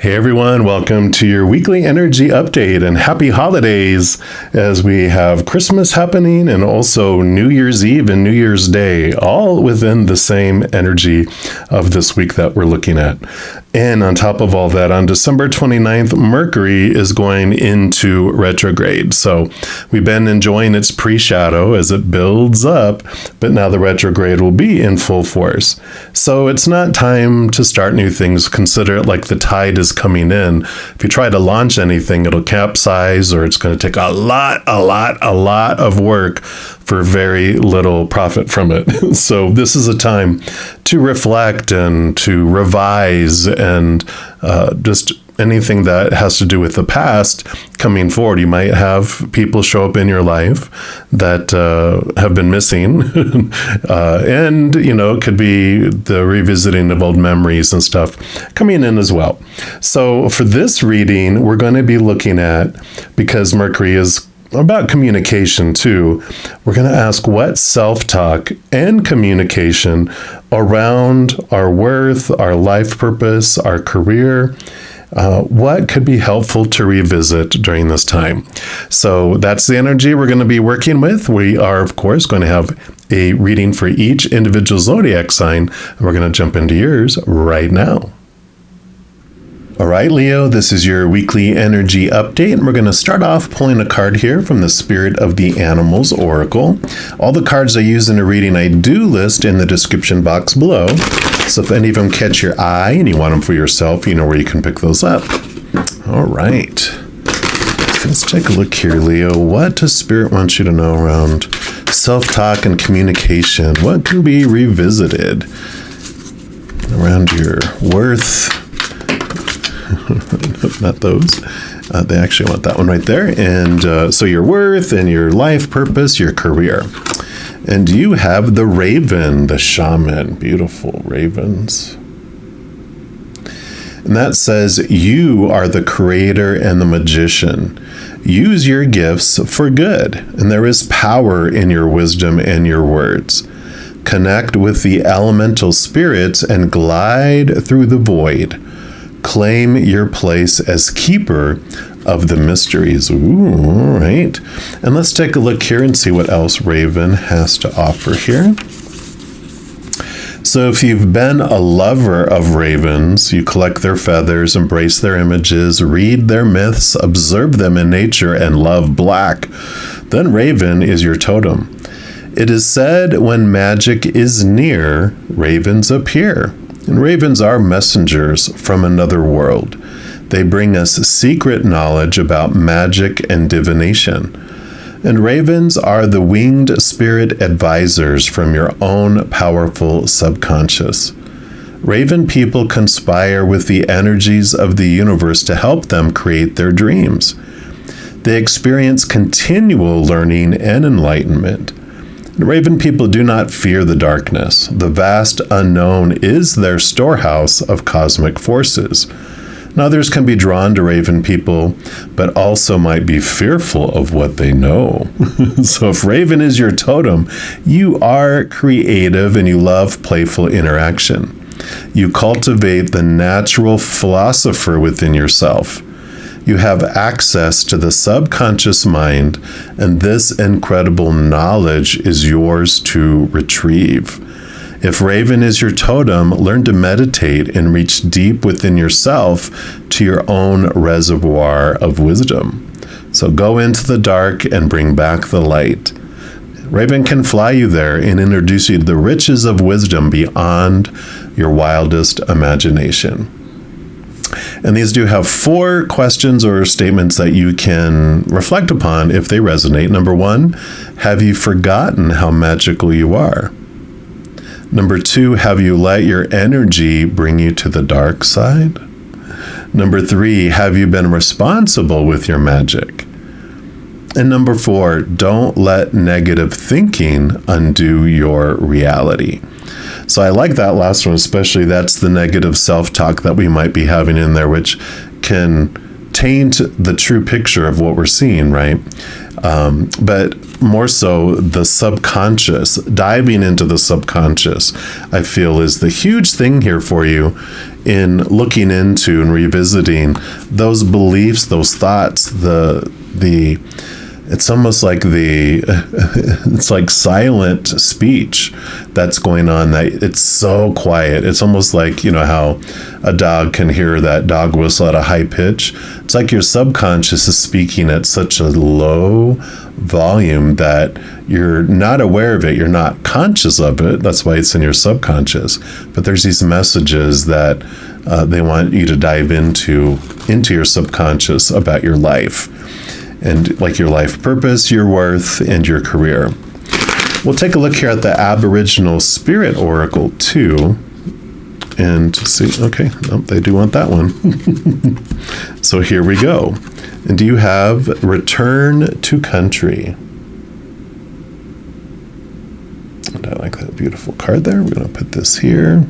Hey everyone, welcome to your weekly energy update and happy holidays as we have Christmas happening and also New Year's Eve and New Year's Day, all within the same energy of this week that we're looking at. And on top of all that, on December 29th, Mercury is going into retrograde. So we've been enjoying its pre-shadow as it builds up, but now the retrograde will be in full force. So it's not time to start new things. Consider it like the tide is coming in. If you try to launch anything, it'll capsize or it's going to take a lot of work for very little profit from it. So this is a time to reflect and to revise and just anything that has to do with the past coming forward. You might have people show up in your life that have been missing. And, it could be the revisiting of old memories and stuff coming in as well. So for this reading, we're going to be looking at, because Mercury is about communication too, we're going to ask what self-talk and communication around our worth, our life purpose, our career, what could be helpful to revisit during this time. So that's the energy we're going to be working with. We are, of course, going to have a reading for each individual zodiac sign, and we're going to jump into yours right now. All right, Leo, this is your weekly energy update, and we're going to start off pulling a card here from the Spirit of the Animals Oracle. All the cards I use in a reading I do list in the description box below, so if any of them catch your eye and you want them for yourself, you know where you can pick those up. All right, let's take a look here, Leo. What does Spirit want you to know around self-talk and communication? What can be revisited around your worth? Not those. They actually want that one right there. And so your worth and your life purpose, your career. And you have the raven, the shaman. Beautiful ravens. And that says, you are the creator and the magician. Use your gifts for good. And there is power in your wisdom and your words. Connect with the elemental spirits and glide through the void. Claim your place as keeper of the mysteries. Ooh, all right. And let's take a look here and see what else Raven has to offer here. So if you've been a lover of ravens, you collect their feathers, embrace their images, read their myths, observe them in nature, and love black, then Raven is your totem. It is said when magic is near, ravens appear. And ravens are messengers from another world. They bring us secret knowledge about magic and divination. And ravens are the winged spirit advisors from your own powerful subconscious. Raven people conspire with the energies of the universe to help them create their dreams. They experience continual learning and enlightenment. Raven people do not fear the darkness. The vast unknown is their storehouse of cosmic forces. And others can be drawn to Raven people, but also might be fearful of what they know. So if Raven is your totem, you are creative and you love playful interaction. You cultivate the natural philosopher within yourself. You have access to the subconscious mind, and this incredible knowledge is yours to retrieve. If Raven is your totem, learn to meditate and reach deep within yourself to your own reservoir of wisdom. So go into the dark and bring back the light. Raven can fly you there and introduce you to the riches of wisdom beyond your wildest imagination. And these do have 4 questions or statements that you can reflect upon if they resonate. Number 1, have you forgotten how magical you are? Number 2, have you let your energy bring you to the dark side? Number 3, have you been responsible with your magic? And number 4, don't let negative thinking undo your reality. So I like that last one, especially that's the negative self-talk that we might be having in there, which can taint the true picture of what we're seeing, right? But more so the subconscious, diving into the subconscious, I feel is the huge thing here for you in looking into and revisiting those beliefs, those thoughts, it's almost like it's like silent speech that's going on, that it's so quiet. It's almost like, how a dog can hear that dog whistle at a high pitch. It's like your subconscious is speaking at such a low volume that you're not aware of it. You're not conscious of it. That's why it's in your subconscious. But there's these messages that they want you to dive into your subconscious about your life. And like your life purpose, your worth, and your career. We'll take a look here at the Aboriginal Spirit Oracle too, and see, okay, nope, they do want that one. So here we go. And do you have Return to Country? And I like that beautiful card there. We're going to put this here.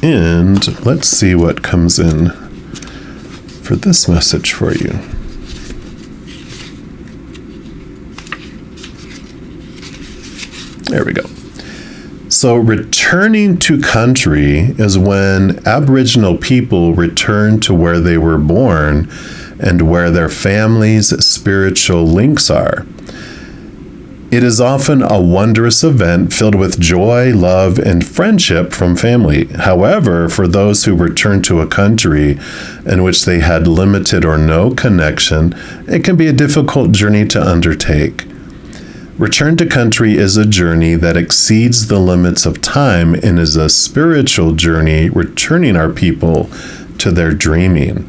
And let's see what comes in for this message for you. There we go. So returning to country is when Aboriginal people return to where they were born and where their family's spiritual links are. It is often a wondrous event filled with joy, love, and friendship from family. However, for those who return to a country in which they had limited or no connection, it can be a difficult journey to undertake. Return to country is a journey that exceeds the limits of time and is a spiritual journey, returning our people to their dreaming.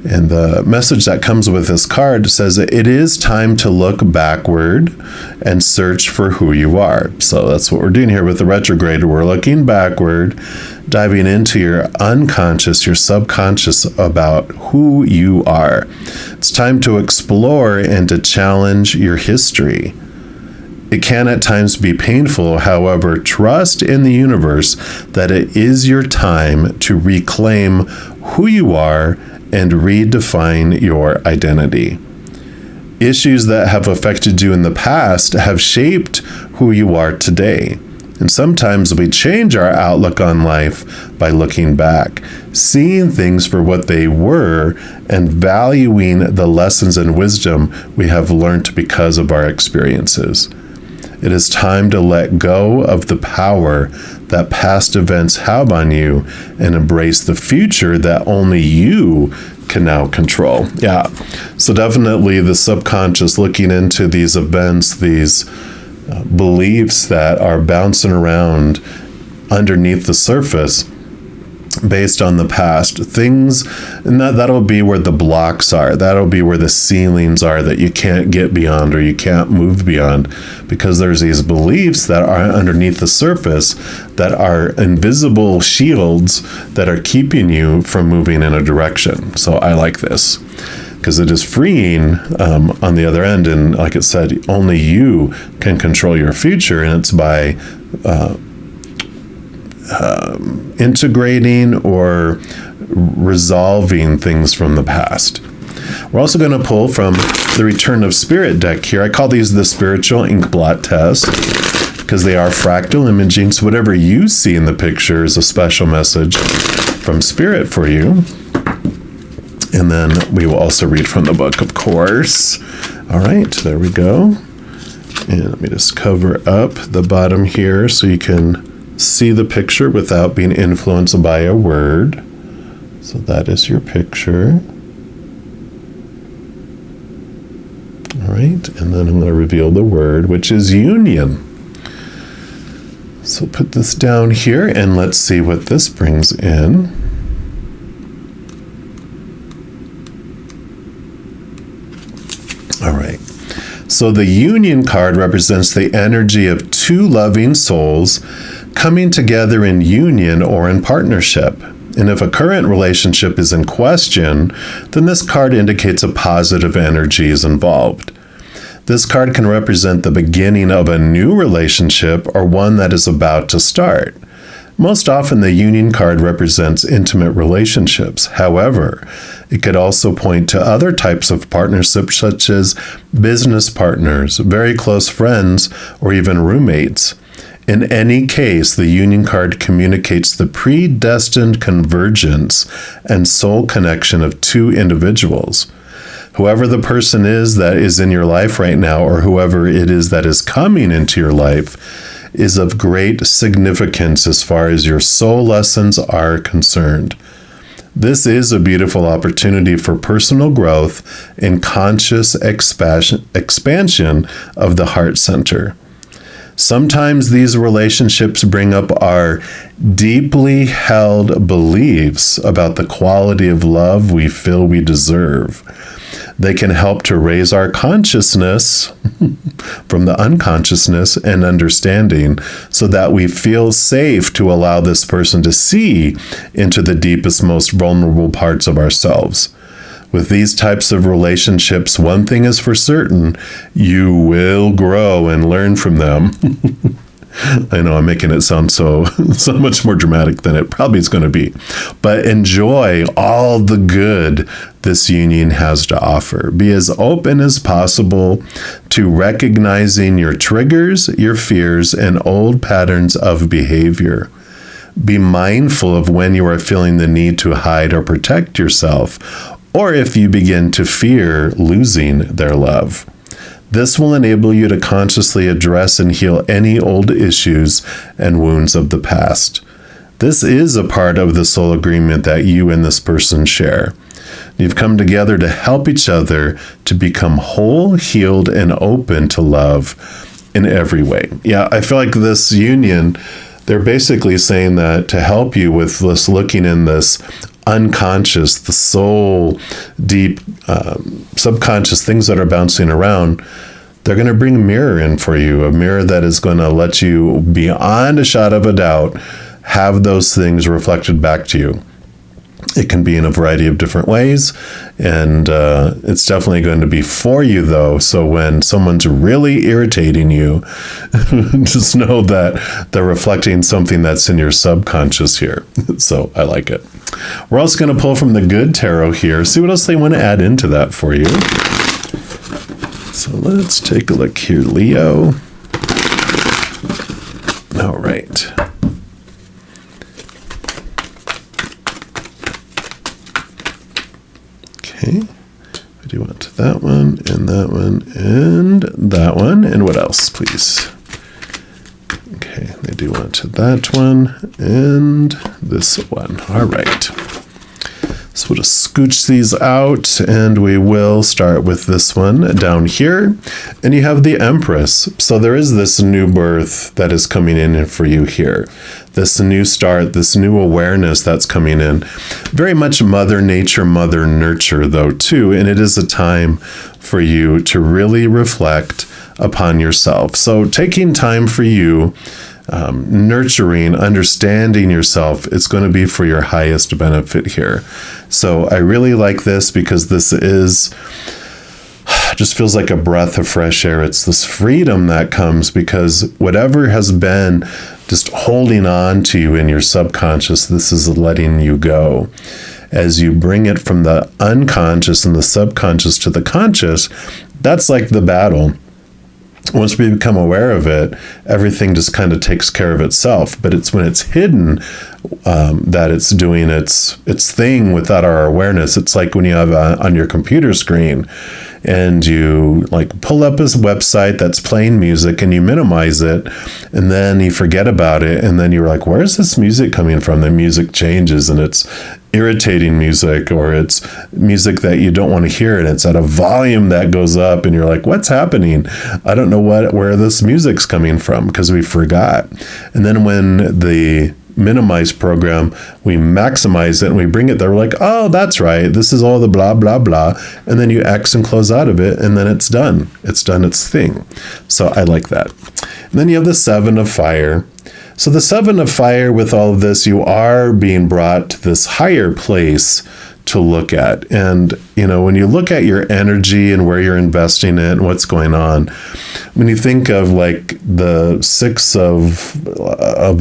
And the message that comes with this card says that it is time to look backward and search for who you are. So that's what we're doing here with the retrograde. We're looking backward, diving into your unconscious, your subconscious about who you are. It's time to explore and to challenge your history. It can at times be painful, however, trust in the universe that it is your time to reclaim who you are and redefine your identity. Issues that have affected you in the past have shaped who you are today. And sometimes we change our outlook on life by looking back, seeing things for what they were, and valuing the lessons and wisdom we have learned because of our experiences. It is time to let go of the power that past events have on you and embrace the future that only you can now control. Yeah, so definitely the subconscious looking into these events, these beliefs that are bouncing around underneath the surface based on the past things, and that'll be where the blocks are. That'll be where the ceilings are that you can't get beyond or you can't move beyond, because there's these beliefs that are underneath the surface that are invisible shields that are keeping you from moving in a direction. So I like this because it is freeing on the other end, and like it said, only you can control your future, and it's by integrating or resolving things from the past. We're also going to pull from the Return of Spirit deck here. I call these the spiritual ink blot test because they are fractal imaging. So whatever you see in the picture is a special message from Spirit for you. And then we will also read from the book, of course. All right, there we go. And let me just cover up the bottom here so you can see the picture without being influenced by a word. So that is your picture. All right, and then I'm going to reveal the word, which is union. So put this down here and let's see what this brings in. All right. So the union card represents the energy of two loving souls coming together in union or in partnership. And if a current relationship is in question, then this card indicates a positive energy is involved. This card can represent the beginning of a new relationship or one that is about to start. Most often, the union card represents intimate relationships. However, it could also point to other types of partnerships, such as business partners, very close friends, or even roommates. In any case, the union card communicates the predestined convergence and soul connection of two individuals. Whoever the person is that is in your life right now, or whoever it is that is coming into your life, is of great significance as far as your soul lessons are concerned. This is a beautiful opportunity for personal growth and conscious expansion of the heart center. Sometimes these relationships bring up our deeply held beliefs about the quality of love we feel we deserve. They can help to raise our consciousness from the unconsciousness and understanding so that we feel safe to allow this person to see into the deepest, most vulnerable parts of ourselves. With these types of relationships, one thing is for certain, you will grow and learn from them. I know I'm making it sound so much more dramatic than it probably is going to be. But enjoy all the good this union has to offer. Be as open as possible to recognizing your triggers, your fears, and old patterns of behavior. Be mindful of when you are feeling the need to hide or protect yourself, or if you begin to fear losing their love. This will enable you to consciously address and heal any old issues and wounds of the past. This is a part of the soul agreement that you and this person share. You've come together to help each other to become whole, healed, and open to love in every way. Yeah, I feel like this union, they're basically saying that to help you with this looking in this unconscious, the soul, deep, subconscious things that are bouncing around, they're going to bring a mirror in for you, a mirror that is going to let you, beyond a shadow of a doubt, have those things reflected back to you. It can be in a variety of different ways, and it's definitely going to be for you, though. So when someone's really irritating you, just know that they're reflecting something that's in your subconscious here. So I like it. We're also going to pull from the Good Tarot here, see what else they want to add into that for you. So let's take a look here, Leo. All right. Okay, I do want that one, and that one, and that one, and what else, please? Okay, they do want that one, and this one. All right. So we'll just scooch these out, and we will start with this one down here. And you have the Empress. So there is this new birth that is coming in for you here. This new start, this new awareness that's coming in. Very much Mother Nature, Mother Nurture, though, too. And it is a time for you to really reflect upon yourself. So taking time for you, nurturing, understanding yourself, it's going to be for your highest benefit here. So I really like this because this is just feels like a breath of fresh air. It's this freedom that comes because whatever has been just holding on to you in your subconscious, this is letting you go. As you bring it from the unconscious and the subconscious to the conscious, that's like the battle. Once we become aware of it, everything just kind of takes care of itself. But it's when it's hidden that it's doing its thing without our awareness. It's like when you have on your computer screen and you like pull up this website that's playing music and you minimize it and then you forget about it. And then you're like, where's this music coming from? The music changes and it's irritating music, or it's music that you don't want to hear and it's at a volume that goes up and you're like, what's happening? I don't know where this music's coming from because we forgot. And then when the minimize program, we maximize it and we bring it there, we're like, oh, that's right, this is all the blah blah blah, and then you X and close out of it and then it's done its thing. So I like that. And then you have the Seven of Fire. So the Seven of Fire, with all of this, you are being brought to this higher place to look at. And, you know, when you look at your energy and where you're investing it and what's going on, when you think of like the six of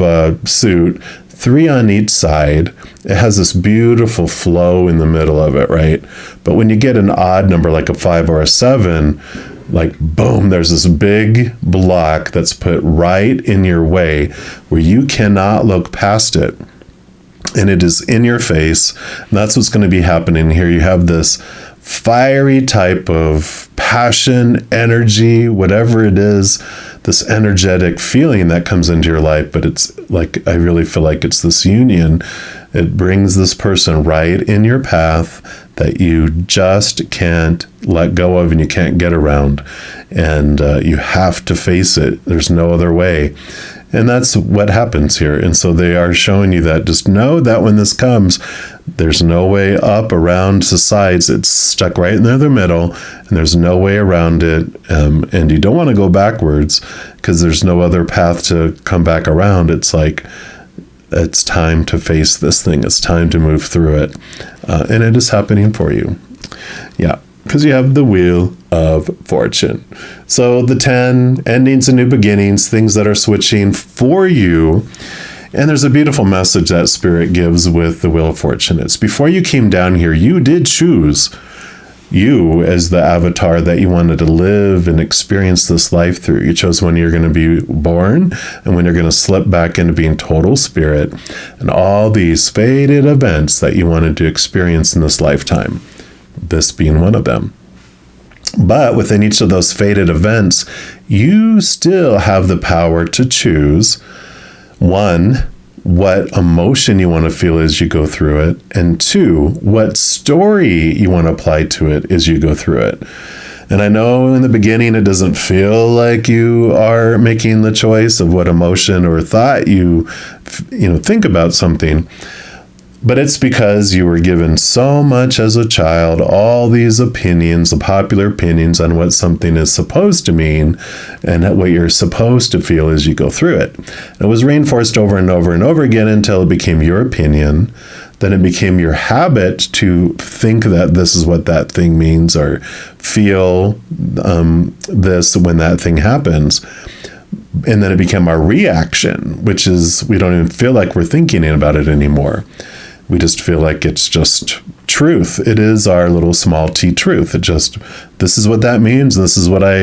a suit, three on each side, it has this beautiful flow in the middle of it, right? But when you get an odd number like a 5 or a 7, like, boom, there's this big block that's put right in your way where you cannot look past it. And it is in your face. And that's what's going to be happening here. You have this fiery type of passion, energy, whatever it is, this energetic feeling that comes into your life. But it's like, I really feel like it's this union. It brings this person right in your path that you just can't let go of and you can't get around. And you have to face it. There's no other way. And that's what happens here. And so they are showing you that just know that when this comes, there's no way up, around, to sides. It's stuck right in the middle, and there's no way around it. And you don't want to go backwards because there's no other path to come back around. It's like, it's time to face this thing. It's time to move through it. And it is happening for you. Yeah. Because you have the Wheel of Fortune. So the 10, endings and new beginnings, things that are switching for you. And there's a beautiful message that Spirit gives with the Wheel of Fortune. It's before you came down here, you did choose you as the avatar that you wanted to live and experience this life through. You chose when you're going to be born and when you're going to slip back into being total spirit and all these fated events that you wanted to experience in this lifetime. This being one of them. But within each of those fated events, you still have the power to choose, one, what emotion you want to feel as you go through it, and two, what story you want to apply to it as you go through it. And I know in the beginning it doesn't feel like you are making the choice of what emotion or thought you think about something. But it's because you were given so much as a child, all these opinions, the popular opinions on what something is supposed to mean and what you're supposed to feel as you go through it. And it was reinforced over and over and over again until it became your opinion. Then it became your habit to think that this is what that thing means or feel this when that thing happens. And then it became our reaction, which is we don't even feel like we're thinking about it anymore. We just feel like it's just truth. It is our little small t truth. It just, this is what that means. This is what I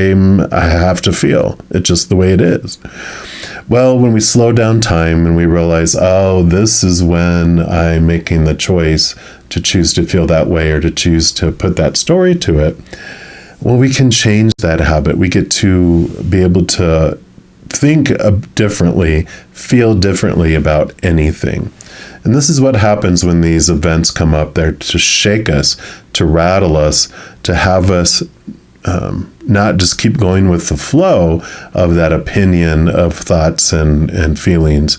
have to feel. It's just the way it is. Well, when we slow down time and we realize, oh, this is when I'm making the choice to choose to feel that way or to choose to put that story to it, well, we can change that habit. We get to be able to think differently, feel differently about anything. And this is what happens when these events come up. They're to shake us, to rattle us, to have us not just keep going with the flow of that opinion of thoughts and feelings,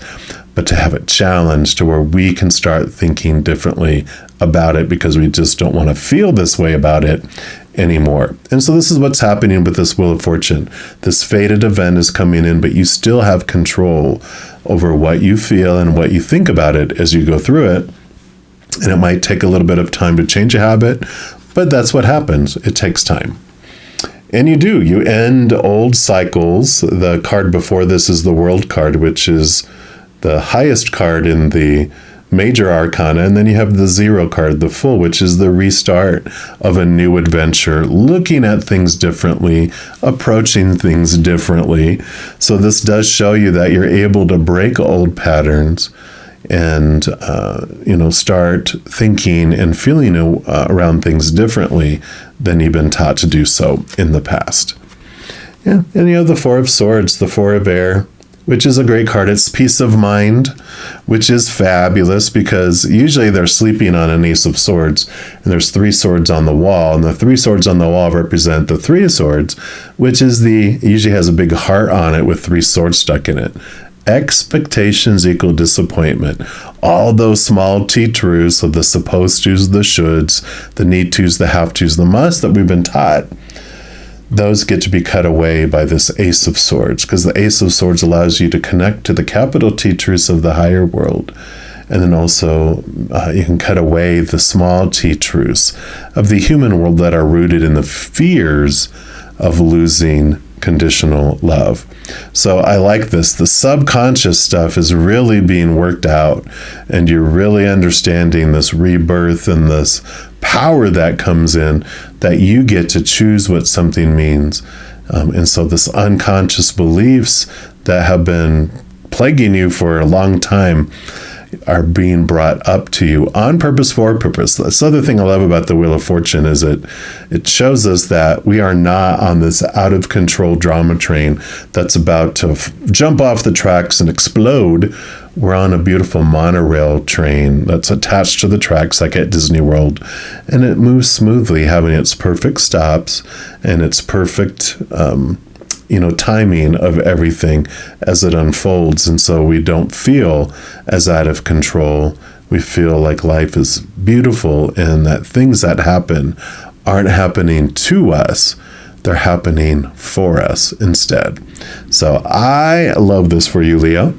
but to have it challenged to where we can start thinking differently about it because we just don't want to feel this way about it anymore. And so this is what's happening with this Wheel of Fortune. This fated event is coming in, but you still have control over what you feel and what you think about it as you go through it. And it might take a little bit of time to change a habit, but that's what happens. It takes time. And you end old cycles. The card before this is the World card, which is the highest card in the major arcana, and then you have the 0 card, the Fool, which is the restart of a new adventure, looking at things differently, approaching things differently. So this does show you that you're able to break old patterns and start thinking and feeling around things differently than you've been taught to do so in the past. Yeah, and you have the 4 of Swords, the 4 of Air, which is a great card. It's peace of mind, which is fabulous because usually they're sleeping on an Ace of Swords, and there's 3 swords on the wall, and the 3 swords on the wall represent the 3 of Swords, which is usually has a big heart on it with 3 swords stuck in it. Expectations equal disappointment. All those small t truths of the supposed tos, the shoulds, the need tos, the have tos, the must that we've been taught, those get to be cut away by this Ace of Swords, because the Ace of Swords allows you to connect to the capital T truths of the higher world. And then also you can cut away the small t truths of the human world that are rooted in the fears of losing unconditional love. So I like this. The subconscious stuff is really being worked out, and you're really understanding this rebirth and this power that comes in, that you get to choose what something means. And so this unconscious beliefs that have been plaguing you for a long time are being brought up to you on purpose, for purpose. That's the other thing I love about the Wheel of Fortune, is it shows us that we are not on this out of control drama train that's about to jump off the tracks and explode. We're on a beautiful monorail train that's attached to the tracks, like at Disney World, and it moves smoothly, having its perfect stops and its perfect timing of everything as it unfolds. And so we don't feel as out of control. We feel like life is beautiful, and that things that happen aren't happening to us. They're happening for us instead. So I love this for you, Leo.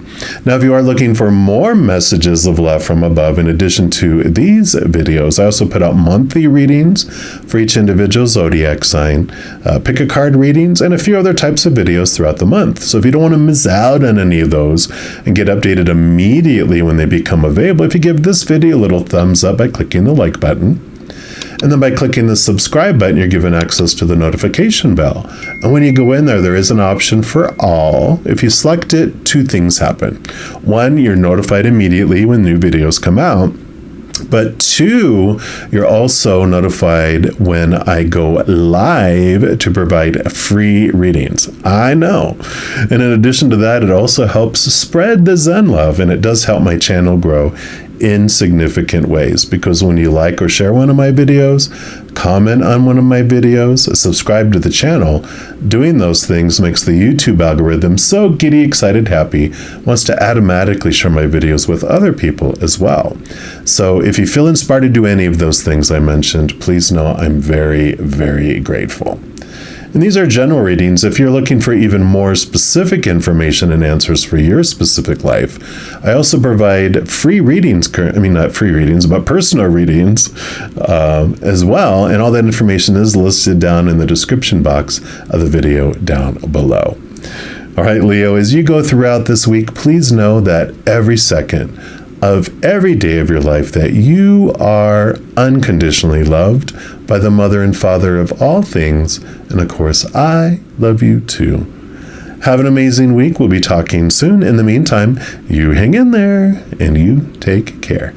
Now, if you are looking for more messages of love from above, in addition to these videos, I also put out monthly readings for each individual zodiac sign, pick a card readings, and a few other types of videos throughout the month. So if you don't want to miss out on any of those and get updated immediately when they become available, if you give this video a little thumbs up by clicking the like button, and then by clicking the subscribe button, you're given access to the notification bell. And when you go in there is an option for all. If you select it, two things happen. One, you're notified immediately when new videos come out. But two, you're also notified when I go live to provide free readings. I know. And in addition to that, it also helps spread the Zen love, and it does help my channel grow in significant ways, because when you like or share one of my videos, comment on one of my videos, subscribe to the channel, doing those things makes the YouTube algorithm so giddy, excited, happy, wants to automatically share my videos with other people as well. So if you feel inspired to do any of those things I mentioned, please know I'm very, very grateful. And these are general readings. If you're looking for even more specific information and answers for your specific life, I also provide free readings, not free readings, but personal readings as well. And all that information is listed down in the description box of the video down below. All right, Leo, as you go throughout this week, please know that every second of every day of your life that you are unconditionally loved by the Mother and Father of all things. And of course, I love you too. Have an amazing week. We'll be talking soon. In the meantime, you hang in there and you take care.